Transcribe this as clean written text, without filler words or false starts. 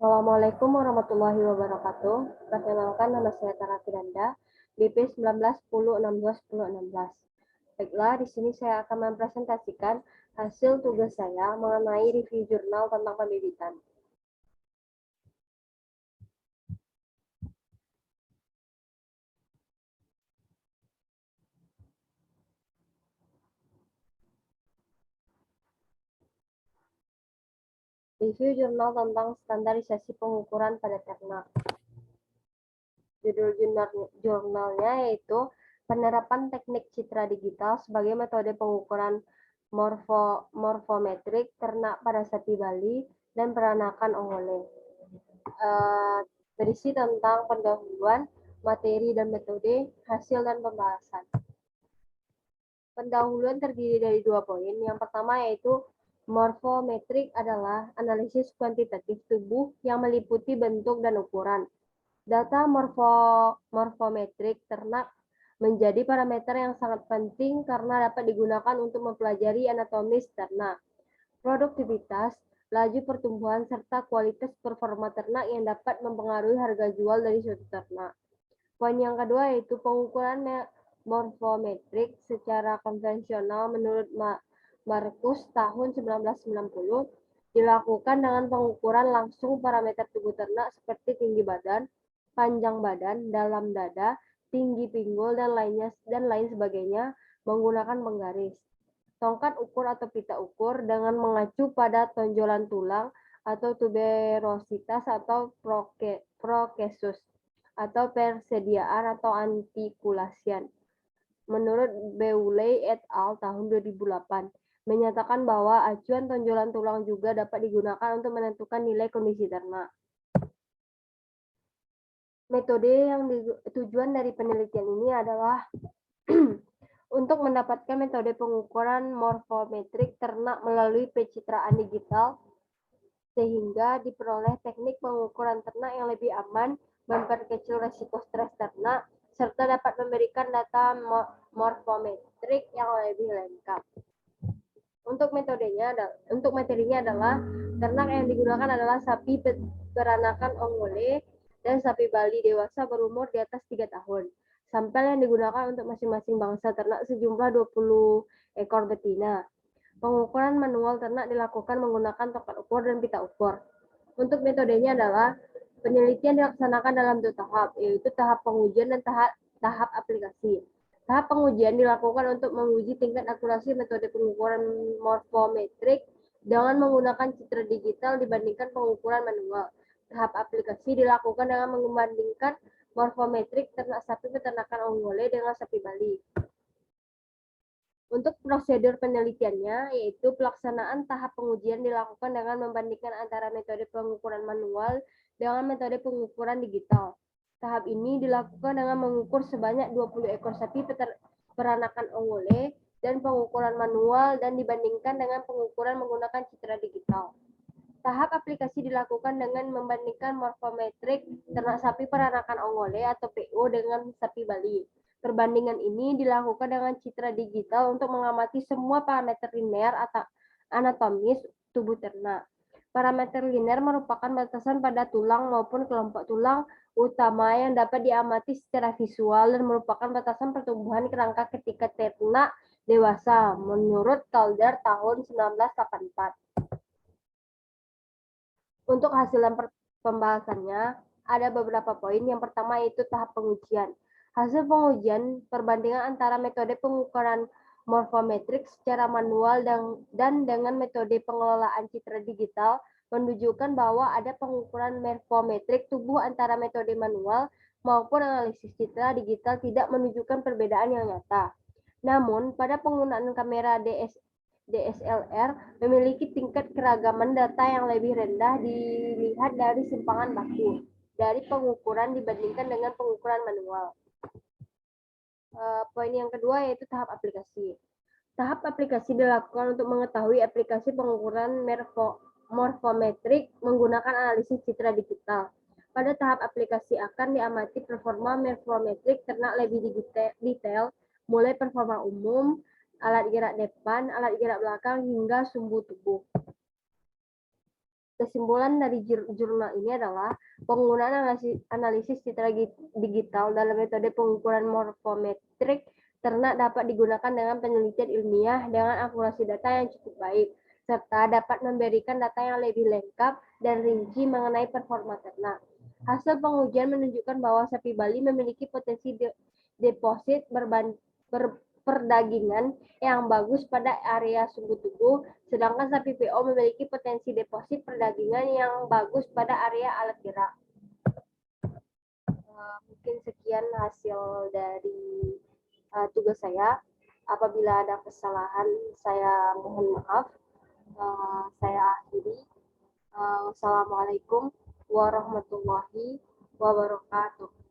Assalamualaikum warahmatullahi wabarakatuh. Perkenalkan, nama saya Tara Firanda, BP 1910161016. Baiklah, di sini saya akan mempresentasikan hasil tugas saya mengenai review jurnal tentang pembibitan. Review jurnal tentang standarisasi pengukuran pada ternak. Judul jurnalnya yaitu penerapan teknik citra digital sebagai metode pengukuran morfometrik ternak pada sapi Bali dan peranakan ongole. Berisi tentang pendahuluan, materi dan metode, hasil dan pembahasan. Pendahuluan terdiri dari 2 poin. Yang pertama yaitu morfometrik adalah analisis kuantitatif tubuh yang meliputi bentuk dan ukuran. Data morfometrik ternak menjadi parameter yang sangat penting karena dapat digunakan untuk mempelajari anatomis ternak, produktivitas, laju pertumbuhan, serta kualitas performa ternak yang dapat mempengaruhi harga jual dari suatu ternak. Poin yang kedua yaitu pengukuran morfometrik secara konvensional menurut Marcus tahun 1990 dilakukan dengan pengukuran langsung parameter tubuh ternak seperti tinggi badan, panjang badan, dalam dada, tinggi pinggul, dan lain sebagainya menggunakan penggaris, tongkat ukur atau pita ukur dengan mengacu pada tonjolan tulang atau tuberositas atau prokesus atau persediaan atau antikulasian. Menurut Bewley et al. Tahun 2008, menyatakan bahwa acuan tonjolan tulang juga dapat digunakan untuk menentukan nilai kondisi ternak. Metode yang tujuan dari penelitian ini adalah untuk mendapatkan metode pengukuran morfometrik ternak melalui pencitraan digital sehingga diperoleh teknik pengukuran ternak yang lebih aman, memperkecil resiko stres ternak, serta dapat memberikan data morfometrik yang lebih lengkap. Untuk materinya adalah ternak yang digunakan adalah sapi peranakan ongole dan sapi Bali dewasa berumur di atas 3 tahun. Sampel yang digunakan untuk masing-masing bangsa ternak sejumlah 20 ekor betina. Pengukuran manual ternak dilakukan menggunakan tongkat ukur dan pita ukur. Untuk metodenya adalah penelitian dilaksanakan dalam 2 tahap, yaitu tahap pengujian dan tahap aplikasi. Tahap pengujian dilakukan untuk menguji tingkat akurasi metode pengukuran morfometrik dengan menggunakan citra digital dibandingkan pengukuran manual. Tahap aplikasi dilakukan dengan membandingkan morfometrik ternak sapi peternakan ongole dengan sapi Bali. Untuk prosedur penelitiannya, yaitu pelaksanaan tahap pengujian dilakukan dengan membandingkan antara metode pengukuran manual dengan metode pengukuran digital. Tahap ini dilakukan dengan mengukur sebanyak 20 ekor sapi peranakan ongole dan pengukuran manual dan dibandingkan dengan pengukuran menggunakan citra digital. Tahap aplikasi dilakukan dengan membandingkan morfometrik ternak sapi peranakan ongole atau PO dengan sapi Bali. Perbandingan ini dilakukan dengan citra digital untuk mengamati semua parameter linear atau anatomis tubuh ternak. Parameter linear merupakan batasan pada tulang maupun kelompok tulang utama yang dapat diamati secara visual dan merupakan batasan pertumbuhan kerangka ketika ternak dewasa menurut Calder tahun 1984. Untuk hasil pembahasannya, ada beberapa poin. Yang pertama yaitu tahap pengujian. Hasil pengujian perbandingan antara metode pengukuran morfometrik secara manual dan dengan metode pengelolaan citra digital menunjukkan bahwa ada pengukuran morfometrik tubuh antara metode manual maupun analisis citra digital tidak menunjukkan perbedaan yang nyata. Namun, pada penggunaan kamera DSLR memiliki tingkat keragaman data yang lebih rendah dilihat dari simpangan baku dari pengukuran dibandingkan dengan pengukuran manual. Poin yang kedua yaitu tahap aplikasi. Tahap aplikasi dilakukan untuk mengetahui aplikasi pengukuran morfometrik menggunakan analisis citra digital. Pada tahap aplikasi akan diamati performa morfometrik ternak lebih detail, mulai performa umum, alat gerak depan, alat gerak belakang, hingga sumbu tubuh. Kesimpulan dari jurnal ini adalah penggunaan analisis citra digital dalam metode pengukuran morfometrik ternak dapat digunakan dengan penelitian ilmiah dengan akurasi data yang cukup baik, serta dapat memberikan data yang lebih lengkap dan rinci mengenai performa ternak. Hasil pengujian menunjukkan bahwa sapi Bali memiliki potensi deposit perdagingan yang bagus pada area sumbu tubuh, sedangkan sapi PO memiliki potensi deposit perdagingan yang bagus pada area alat gerak. Mungkin sekian hasil dari tugas saya. Apabila ada kesalahan, saya mohon maaf. Saya akhiri. Wassalamualaikum warahmatullahi wabarakatuh.